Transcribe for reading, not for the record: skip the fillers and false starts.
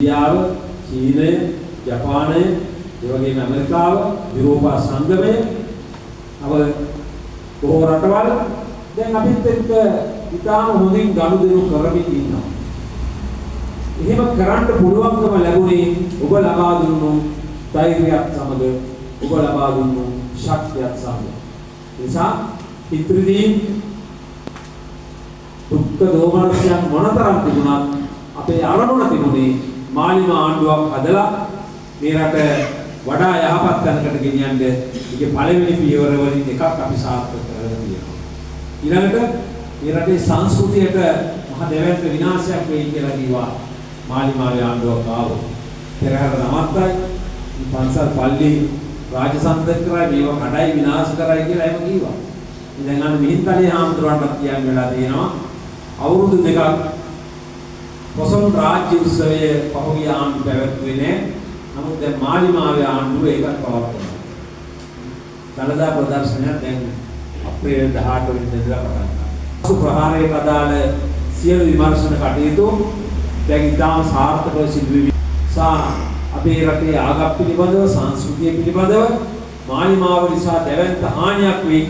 ඉන්දියාව, චීනය, ජපානය, ඒ වගේම ඇමරිකාව, යුරෝපා සංගමය, බොහෝ රටවල් දැන් අපිත් එක්ක ඉතාම හොඳින් ගනුදෙනු කරමින් ඉන්නවා. එහෙම කරන්න පුළුවන්කම ලැබුණේ ඔබ ලබා දුන්නු ධෛර්යයත් සමග, ඔබ ලබා දුන්නු ශක්තියත් සමග. නිසා පිටුදී දුක්ඛ දෝමනස්යන් මොනතරම් තිබුණත් අපේ අරමුණ තිබුණේ මාලිමා ආණ්ඩුවක් හදලා මේ රට වඩා යහපත් තැනකට ගෙනියන්න. ඒකේ පළවෙනි පියවර වලින් එකක් අපි සාර්ථක කරගෙන තියෙනවා. ඊළඟට මේ රටේ සංස්කෘතියට මහ දෙවැන්ත විනාශයක් වෙයි කියලා කිව්වා මාලිමාගේ ආණ්ඩුවක් ආවොත්. පෙරහැර නවත්තයි, පන්සල් පල්ලි රාජසන්තක කරයි, මේවා කඩයි විනාශ කරයි කියලා එහෙම කිව්වා. දැන් අන්න මිහින්තලේ හාමුදුරන්ට කියන්න වෙලා තියෙනවා අවුරුදු දෙකක් පොසොන් රාජ්‍ය උත්සවයේ පහුගිය ආණ්ඩුව පැවැත්වුවේ නැහැ. නමුත් දැන් මාලිමාවේ ආණ්ඩුව ඒකත් පවත්වනවා. දළදා ප්‍රදර්ශනයක් දැන් අප්‍රේල් 18 වෙනිදා පටන් ගන්නවා. ප්‍රහාරයේ අදාළ සියලු විමර්ශන කටයුතු දැන් ඉතාම සාර්ථකව සිදු වෙනවා. අපේ රටේ ආගම් පිළිබඳව, සංස්කෘතිය පිළිබඳව මාලිමාව නිසා දැවැන්ත හානියක් වෙයි